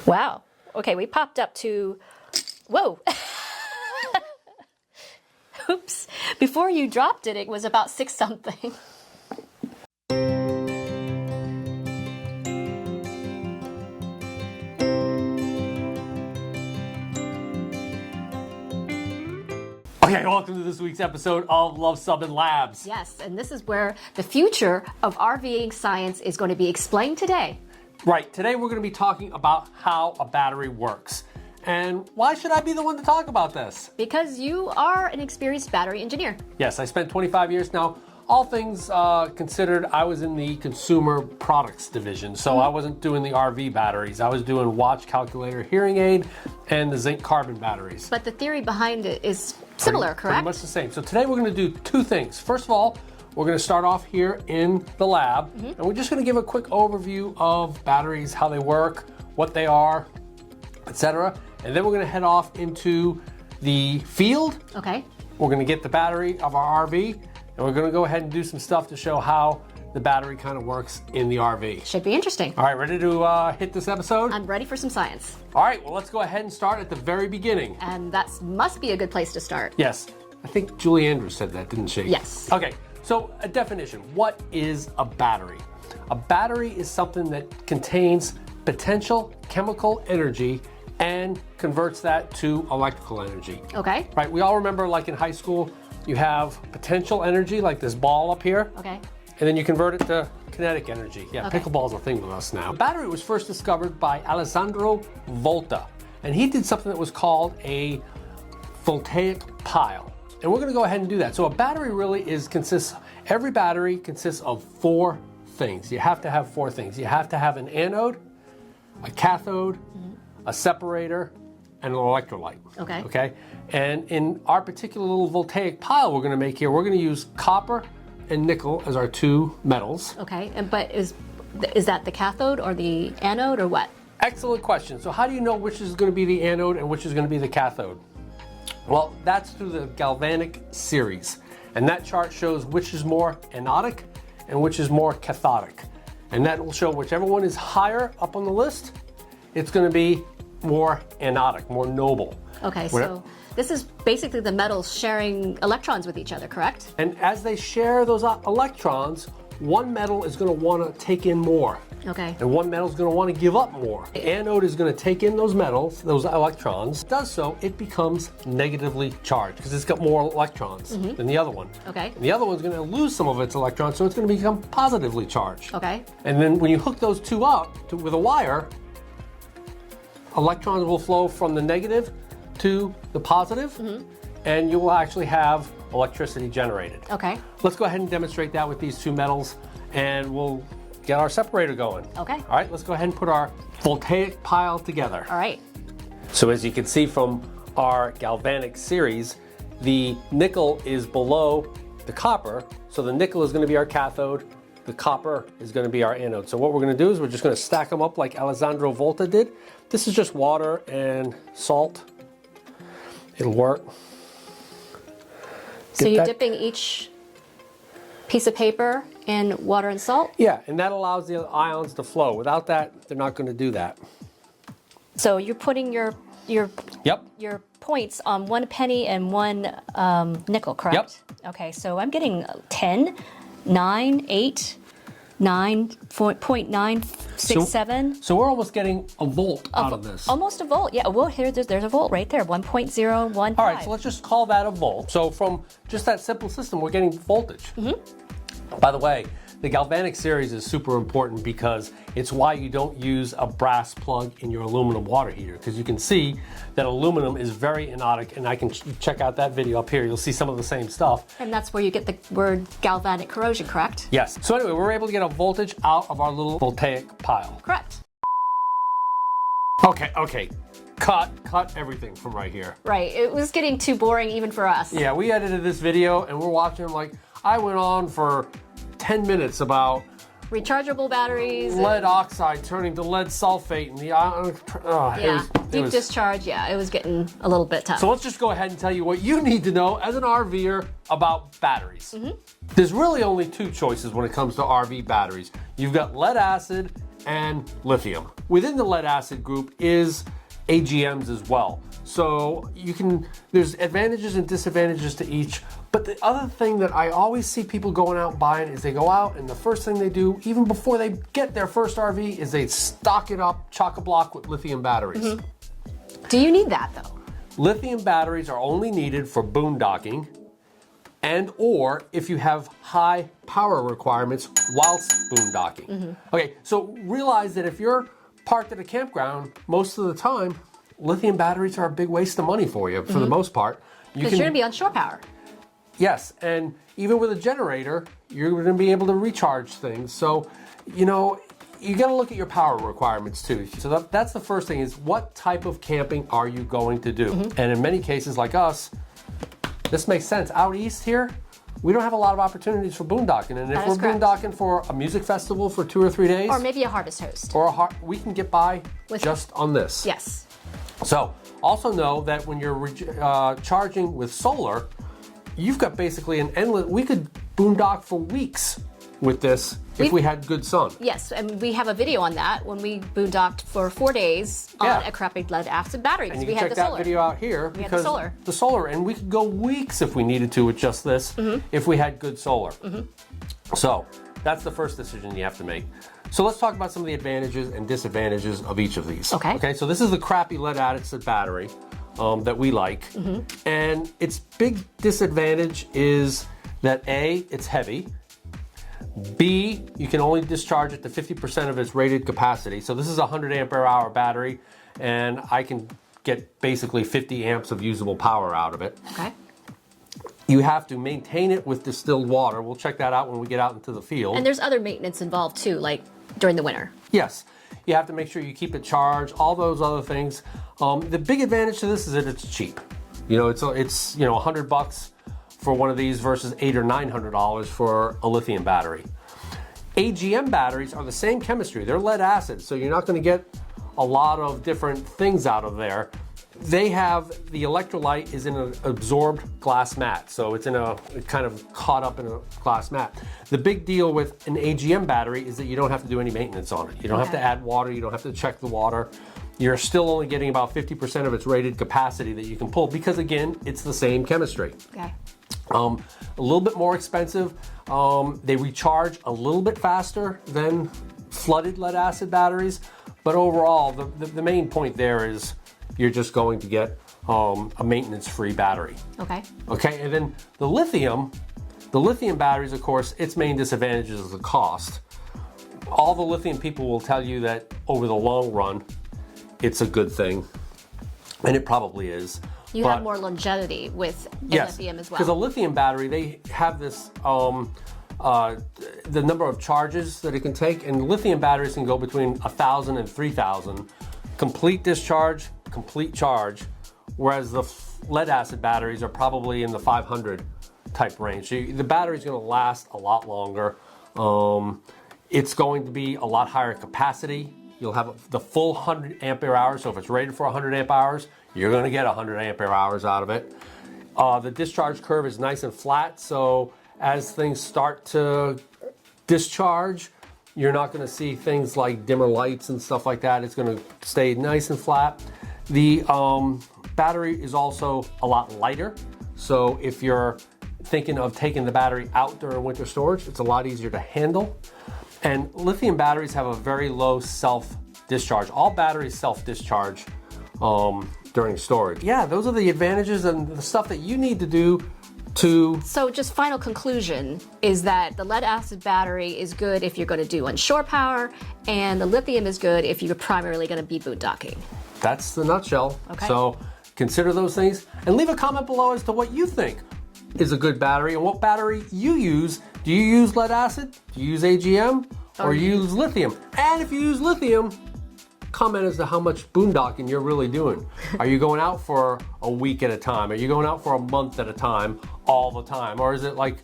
Wow. Okay, we popped up to, whoa. Oops. Before you dropped it, it was about 6 something. Okay, welcome to this week's episode of Luv Subbin Labs. Yes, and this is where the future of RVing science is going to be explained today. Right, today we're going to be talking about how a battery works. And why should I be the one to talk about this? Because you are an experienced battery engineer. Yes, I spent 25 years now. All things considered, I was in the consumer products division, so I wasn't doing the RV batteries. I was doing watch, calculator, hearing aid, and the zinc carbon batteries. But the theory behind it is similar, correct? Pretty much the same. So today we're going to do two things. First of all, we're going to start off here in the lab, and we're just going to give a quick overview of batteries, how they work, what they are, etc. And then we're going to head off into the field. Okay. We're going to get the battery of our RV, and we're going to go ahead and do some stuff to show how the battery kind of works in the RV. Should be interesting. All right, ready to hit this episode? I'm ready for some science. All right, well, let's go ahead and start at the very beginning. And that must be a good place to start. Yes, I think Julie Andrews said that, didn't she? Yes. Okay, so a definition. What is a battery? A battery is something that contains potential chemical energy and converts that to electrical energy. Okay. Right, we all remember, like in high school, you have potential energy, like this ball up here. Okay. And then you convert it to kinetic energy. Yeah, Okay. pickleball's a thing with us now. The battery was first discovered by Alessandro Volta, and he did something that was called a Voltaic Pile. And we're gonna go ahead and do that. So a battery really every battery consists of 4 things. You have to have 4 things. You have to have an anode, a cathode, a separator, and an electrolyte. Okay. Okay? And in our particular little voltaic pile we're gonna make here, we're gonna use copper and nickel as our 2 metals. Okay, but is that the cathode or the anode or what? Excellent question. So how do you know which is gonna be the anode and which is gonna be the cathode? Well, that's through the galvanic series. And that chart shows which is more anodic and which is more cathodic. And that will show whichever one is higher up on the list, it's gonna be more anodic, more noble. Okay, so this is basically the metals sharing electrons with each other, correct? And as they share those electrons, one metal is going to want to take in more. Okay. And one metal is going to want to give up more. The anode is going to take in those metals, those electrons. It does so, it becomes negatively charged because it's got more electrons than the other one. Okay. And the other one's going to lose some of its electrons, so it's going to become positively charged. Okay. And then when you hook those two up with a wire, electrons will flow from the negative to the positive, and you will actually have electricity generated. Okay. Let's go ahead and demonstrate that with these 2 metals, and we'll get our separator going. Okay. All right, let's go ahead and put our voltaic pile together. All right. So as you can see from our galvanic series, the nickel is below the copper, so the nickel is going to be our cathode, the copper is going to be our anode. So what we're going to do is we're just going to stack them up like Alessandro Volta did. This is just water and salt. It'll work. So you're dipping each piece of paper in water and salt? Yeah, and that allows the ions to flow. Without that, they're not going to do that. So you're putting your Yep. points on 1 penny and 1 nickel, correct? Yep. Okay, so I'm getting 10, 9, 8, 9.967. So we're almost getting a volt out of this. Almost a volt. Yeah, well, there's a volt right there, 1.015. All right, so let's just call that a volt. So from just that simple system, we're getting voltage. By the way, the galvanic series is super important because it's why you don't use a brass plug in your aluminum water heater, because you can see that aluminum is very anodic, and I can check out that video up here. You'll see some of the same stuff. And that's where you get the word galvanic corrosion, correct? Yes. So anyway, we're able to get a voltage out of our little voltaic pile. Correct. Okay. Cut everything from right here. Right, it was getting too boring even for us. Yeah, we edited this video and we're watching, like, I went on for 10 minutes about rechargeable batteries, lead oxide turning to lead sulfate, and the deep discharge. Yeah, it was getting a little bit tough. So let's just go ahead and tell you what you need to know as an RVer about batteries. There's really only 2 choices when it comes to RV batteries. You've got lead acid and lithium. within the lead acid group is AGMs as well. So there's advantages and disadvantages to each. But the other thing that I always see people going out buying is they go out and the first thing they do, even before they get their first RV, is they stock it up chock-a-block with lithium batteries. Do you need that though? Lithium batteries are only needed for boondocking and or if you have high power requirements whilst boondocking. Okay, so realize that if you're parked at a campground, most of the time, lithium batteries are a big waste of money for you for the most part. Because you're going to be on shore power. Yes, and even with a generator, you're going to be able to recharge things. So, you know, you got to look at your power requirements too. So that's the first thing is what type of camping are you going to do? And in many cases like us, this makes sense. Out east here, we don't have a lot of opportunities for boondocking. And if we're boondocking for a music festival for 2 or 3 days. Or maybe a harvest host. Or we can get by just on this. Yes. So also know that when you're charging with solar, you've got basically an endless, we could boondock for weeks with this if we had good sun. Yes, and we have a video on that when we boondocked for 4 days on a crappy lead acid battery because we had the solar. And you can check that video out here we because had the solar, and we could go weeks if we needed to with just this if we had good solar. So that's the first decision you have to make. So let's talk about some of the advantages and disadvantages of each of these. Okay, so this is the crappy lead acid battery that we like. And its big disadvantage is that A, it's heavy. B, you can only discharge it to 50% of its rated capacity. So this is a 100 ampere hour battery, and I can get basically 50 amps of usable power out of it. Okay. You have to maintain it with distilled water. We'll check that out when we get out into the field. And there's other maintenance involved too, like during the winter. Yes. You have to make sure you keep it charged, all those other things. The big advantage to this is that it's cheap. You know, it's $100 for one of these versus $800 or $900 for a lithium battery. AGM batteries are the same chemistry. They're lead acid, so you're not going to get a lot of different things out of there. They have, the electrolyte is in an absorbed glass mat, so it's in a kind of caught up in a glass mat. The big deal with an AGM battery is that you don't have to do any maintenance on it. You don't have to add water, you don't have to check the water. You're still only getting about 50% of its rated capacity that you can pull because, again, it's the same chemistry. Okay. A little bit more expensive. They recharge a little bit faster than flooded lead acid batteries, but overall, the main point there is you're just going to get a maintenance-free battery. Okay. Okay, and then the lithium batteries, of course, its main disadvantage is the cost. All the lithium people will tell you that over the long run, it's a good thing, and it probably is. You have more longevity with lithium as well. Because a lithium battery, they have this, the number of charges that it can take, and lithium batteries can go between 1,000 and 3,000. Complete discharge, complete charge, whereas the lead acid batteries are probably in the 500 type range. So the battery's going to last a lot longer. It's going to be a lot higher capacity. You'll have the full 100 ampere hours. So if it's rated for 100 amp hours, you're going to get 100 ampere hours out of it. The discharge curve is nice and flat. So as things start to discharge, you're not going to see things like dimmer lights and stuff like that. It's going to stay nice and flat. The battery is also a lot lighter. So if you're thinking of taking the battery out during winter storage, it's a lot easier to handle. And lithium batteries have a very low self-discharge. All batteries self-discharge during storage. Yeah, those are the advantages and the stuff that you need to do to... So just final conclusion is that the lead acid battery is good if you're going to do on shore power, and the lithium is good if you're primarily going to be boondocking. That's the nutshell. Okay. So consider those things and leave a comment below as to what you think is a good battery and what battery you use. Do you use lead acid? Do you use AGM? Or you use lithium? And if you use lithium, comment as to how much boondocking you're really doing. Are you going out for a week at a time? Are you going out for a month at a time, all the time? Or is it like,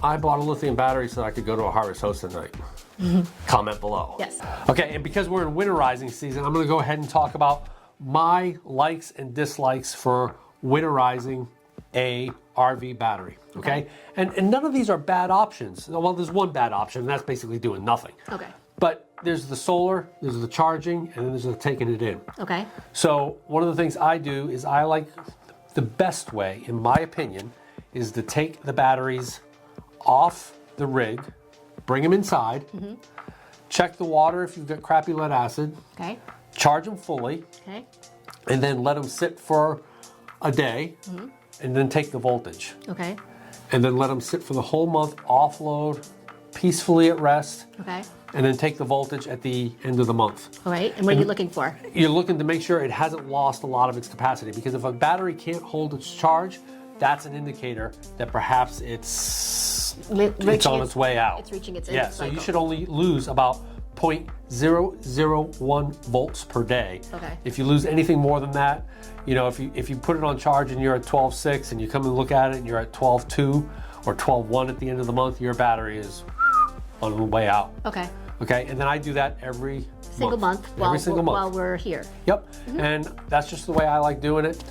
I bought a lithium battery so I could go to a harvest host at night? Comment below. Yes. Okay, and because we're in winterizing season, I'm going to go ahead and talk about my likes and dislikes for winterizing a RV battery, okay? And none of these are bad options. Well, there's one bad option, and that's basically doing nothing. Okay. But there's the solar, there's the charging, and then there's the taking it in. Okay. So one of the things I do is I like, the best way, in my opinion, is to take the batteries off the rig, bring them inside, check the water if you've got crappy lead acid, Okay. charge them fully, Okay. and then let them sit for a day, and then take the voltage. Okay. And then let them sit for the whole month, offload, peacefully at rest, Okay. and then take the voltage at the end of the month. All right. And what are you looking for? You're looking to make sure it hasn't lost a lot of its capacity, because if a battery can't hold its charge, that's an indicator that perhaps it's on its way out. It's reaching its end cycle. So you should only lose about 0.001 volts per day. Okay. If you lose anything more than that, you know, if you put it on charge and you're at 12.6 and you come and look at it and you're at 12.2 or 12.1 at the end of the month, your battery is on the way out. Okay. Okay, and then I do that every Single month while we're here. Yep, and that's just the way I like doing it.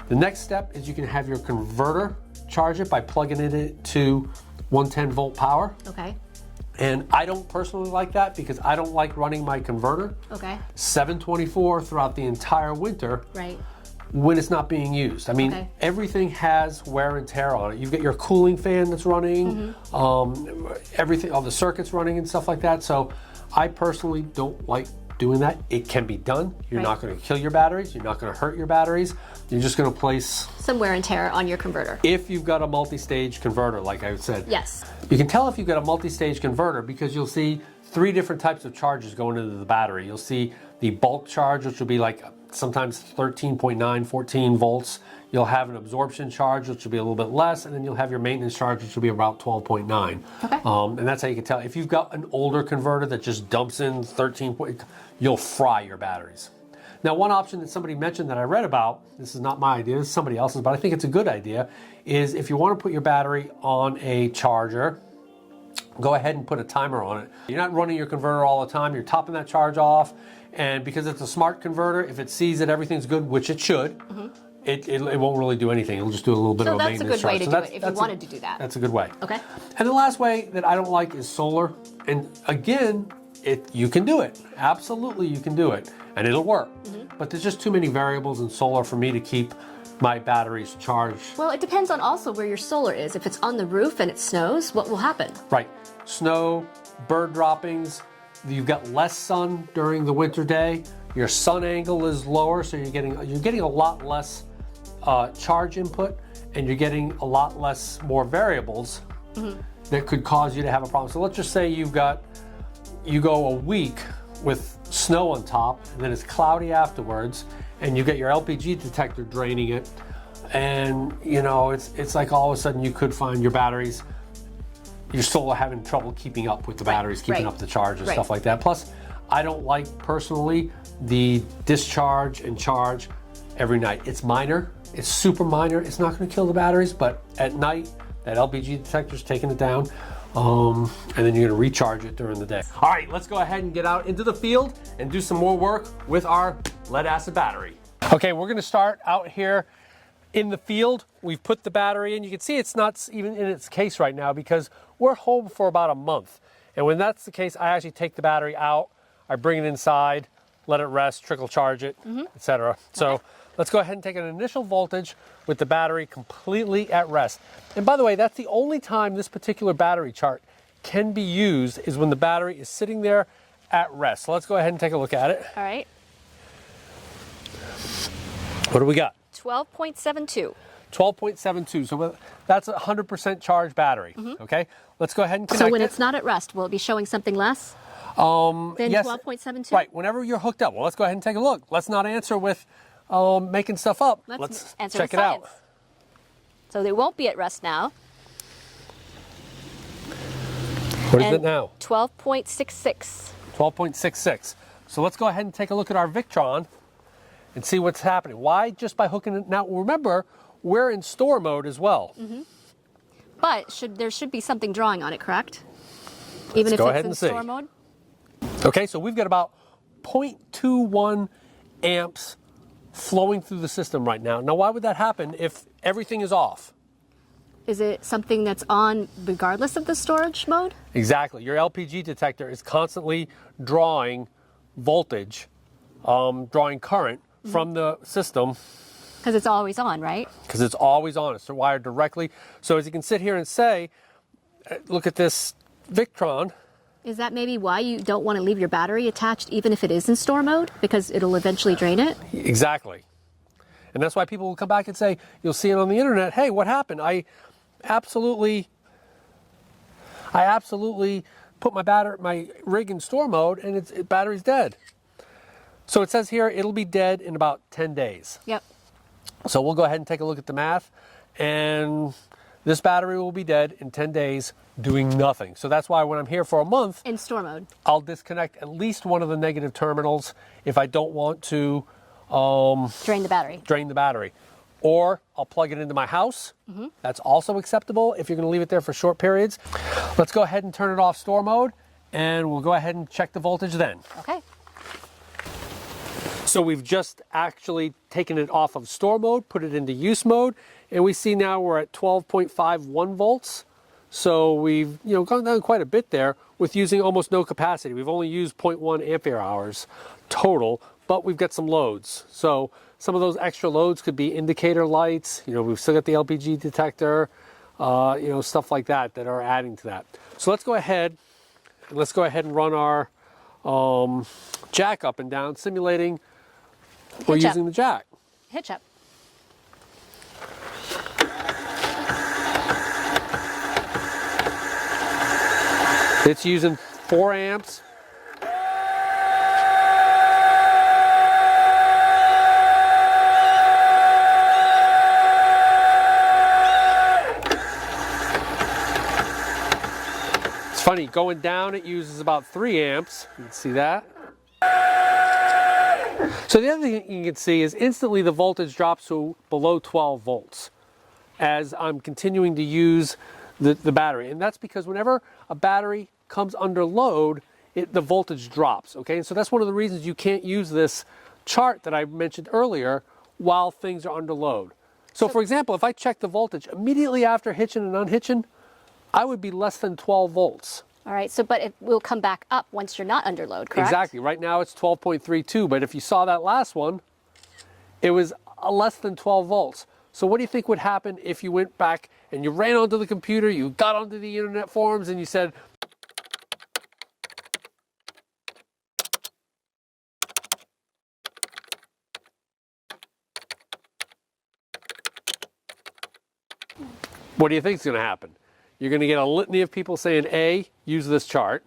The next step is you can have your converter charge it by plugging it into 110 volt power. Okay. And I don't personally like that because I don't like running my converter Okay. 724 throughout the entire winter Right. when it's not being used. I mean, Okay. everything has wear and tear on it. You've got your cooling fan that's running, everything, all the circuits running and stuff like that. So I personally don't like doing that. It can be done. You're Right. not going to kill your batteries. You're not going to hurt your batteries. You're just going to place, Some wear and tear on your converter. if you've got a multi-stage converter, like I said. Yes. You can tell if you've got a multi-stage converter because you'll see 3 different types of charges going into the battery. You'll see the bulk charge, which will be like sometimes 13.9, 14 volts. You'll have an absorption charge, which will be a little bit less, and then you'll have your maintenance charge, which will be about 12.9. Okay. And that's how you can tell. If you've got an older converter that just dumps in 13, you'll fry your batteries. Now, one option that somebody mentioned that I read about, this is not my idea, this is somebody else's, but I think it's a good idea, is if you want to put your battery on a charger, go ahead and put a timer on it. You're not running your converter all the time, you're topping that charge off, and because it's a smart converter, if it sees that everything's good, which it should, it won't really do anything. It'll just do a little bit of a maintenance charge. So that's a good way to do it if you wanted to do that. That's a good way. Okay. And the last way that I don't like is solar. And again, you can do it. Absolutely, you can do it. And it'll work. But there's just too many variables in solar for me to keep my batteries charged. Well, it depends on also where your solar is. If it's on the roof and it snows, what will happen? Right. Snow, bird droppings, you've got less sun during the winter day. Your sun angle is lower, so you're getting a lot less charge input, and you're getting a lot less more variables that could cause you to have a problem. So let's just say you go a week with snow on top, and then it's cloudy afterwards, and you get your LPG detector draining it, and you know it's like all of a sudden you could find your batteries, you're still having trouble keeping up with the batteries, keeping up the charge and stuff like that. Plus, I don't like personally the discharge and charge every night. It's minor, it's super minor, it's not going to kill the batteries, but at night that LPG detector's taking it down. And then you're going to recharge it during the day. All right, let's go ahead and get out into the field and do some more work with our lead acid battery. Okay, we're going to start out here in the field. We've put the battery in. You can see it's not even in its case right now because we're home for about a month. And when that's the case, I actually take the battery out, I bring it inside, let it rest, trickle charge it, etc. So let's go ahead and take an initial voltage with the battery completely at rest. And by the way, that's the only time this particular battery chart can be used is when the battery is sitting there at rest. So let's go ahead and take a look at it. All right. What do we got? 12.72. 12.72. So that's a 100% charged battery. Okay. Let's go ahead and connect So when it. it's not at rest, will it be showing something less than yes. 12.72? Right. Whenever you're hooked up. Well, let's go ahead and take a look. Let's not answer with making stuff up. Let's answer check with it science. out. So they won't be at rest now. What is it now? 12.66. 12.66. So let's go ahead and take a look at our Victron and see what's happening. Why? Just by hooking it. Now, remember, we're in store mode as well. But there should be something drawing on it, correct? Even if go it's ahead in and see. store mode? Okay, so we've got about 0.21 amps flowing through the system right now. Now, why would that happen if everything is off? Is it something that's on regardless of the storage mode? Exactly. Your LPG detector is constantly drawing voltage, drawing current from the system. Because it's always on, right? Because it's always on. It's wired directly. So as you can sit here and say, look at this Victron. Is that maybe why you don't want to leave your battery attached even if it is in store mode? Because it'll eventually drain it? Exactly. And that's why people will come back and say, you'll see it on the internet, hey, what happened? I absolutely put my rig in store mode and its battery's dead. So it says here it'll be dead in about 10 days. Yep. So we'll go ahead and take a look at the math, and this battery will be dead in 10 days doing nothing. So that's why when I'm here for a month, In store mode. I'll disconnect at least one of the negative terminals if I don't want to Drain the battery. Or I'll plug it into my house. That's also acceptable if you're going to leave it there for short periods. Let's go ahead and turn it off store mode, and we'll go ahead and check the voltage then. Okay. So we've just actually taken it off of store mode, put it into use mode, and we see now we're at 12.51 volts. So we've gone down quite a bit there with using almost no capacity. We've only used 0.1 ampere hours total, but we've got some loads. So some of those extra loads could be indicator lights. We've still got the LPG detector, stuff like that are adding to that. So let's go ahead and run our jack up and down, simulating we're using the jack. Hitch up. It's using 4 amps. It's funny, going down it uses about 3 amps. You can see that. So the other thing you can see is instantly the voltage drops to below 12 volts as I'm continuing to use the battery. And that's because whenever a battery comes under load, the voltage drops, okay? And so that's one of the reasons you can't use this chart that I mentioned earlier while things are under load. So for example, if I check the voltage immediately after hitching and unhitching, I would be less than 12 volts. All right, but it will come back up once you're not under load, correct? Exactly. Right now it's 12.32, but if you saw that last one, it was less than 12 volts. So what do you think would happen if you went back and you ran onto the computer, you got onto the internet forums, and you said, what do you think is going to happen? You're going to get a litany of people saying, A, use this chart.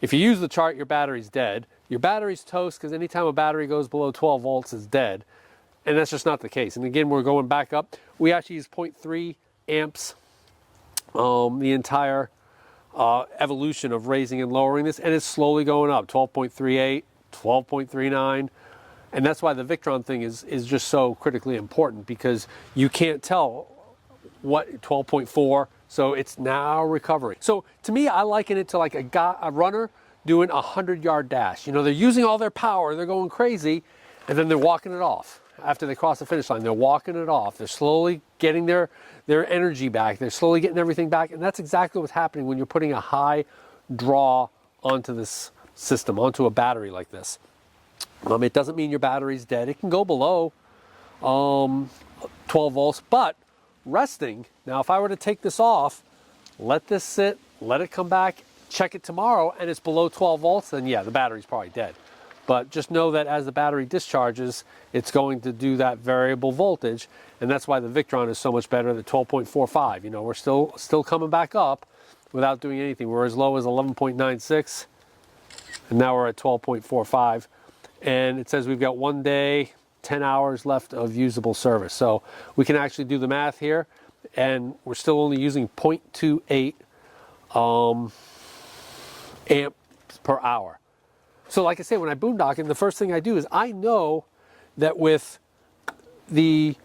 If you use the chart, your battery's dead. Your battery's toast because anytime a battery goes below 12 volts, it's dead. And that's just not the case. And again, we're going back up. We actually use 0.3 amps the entire evolution of raising and lowering this, and it's slowly going up, 12.38, 12.39. And that's why the Victron thing is just so critically important, because you can't tell what 12.4, so it's now recovering. So to me, I liken it to like a runner doing a 100-yard dash. They're using all their power, they're going crazy, and then they're walking it off. After they cross the finish line, they're walking it off. They're slowly getting their energy back. They're slowly getting everything back, and that's exactly what's happening when you're putting a high draw onto this system, onto a battery like this. It doesn't mean your battery's dead. It can go below 12 volts, but resting. Now, if I were to take this off, let this sit, let it come back, check it tomorrow, and it's below 12 volts, then yeah, the battery's probably dead. But just know that as the battery discharges, it's going to do that variable voltage, and that's why the Victron is so much better than 12.45. We're still coming back up without doing anything. We're as low as 11.96, and now we're at 12.45. And it says we've got 1 day, 10 hours left of usable service. So we can actually do the math here, and we're still only using 0.28 amps per hour. So like I say, when I boondock, and the first thing I do is I know that with the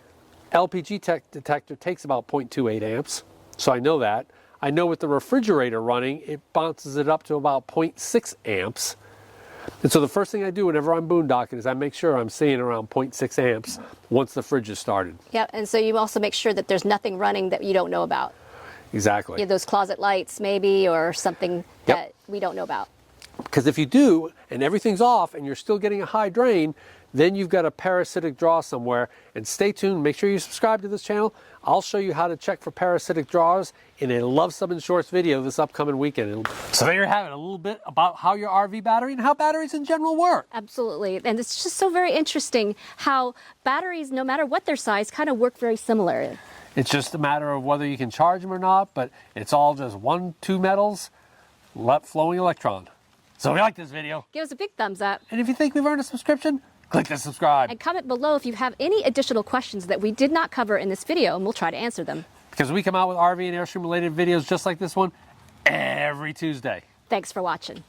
LPG detector takes about 0.28 amps. So I know that. I know with the refrigerator running, it bounces it up to about 0.6 amps. And so the first thing I do whenever I'm boondocking is I make sure I'm seeing around 0.6 amps once the fridge is started. Yep, and so you also make sure that there's nothing running that you don't know about. Exactly. You have those closet lights maybe, or something that we don't know about. Because if you do, and everything's off, and you're still getting a high drain, then you've got a parasitic draw somewhere. And stay tuned, make sure you subscribe to this channel. I'll show you how to check for parasitic draws in a Luv Subbin Shorts video this upcoming weekend. So there you have it, a little bit about how your RV battery and how batteries in general work. Absolutely, and it's just so very interesting how batteries, no matter what their size, kind of work very similar. It's just a matter of whether you can charge them or not, but it's all just 1, 2 metals, flowing electron. So if you like this video, Give us a big thumbs up. and if you think we've earned a subscription, click the subscribe. And comment below if you have any additional questions that we did not cover in this video, and we'll try to answer them. Because we come out with RV and Airstream related videos just like this one every Tuesday. Thanks for watching.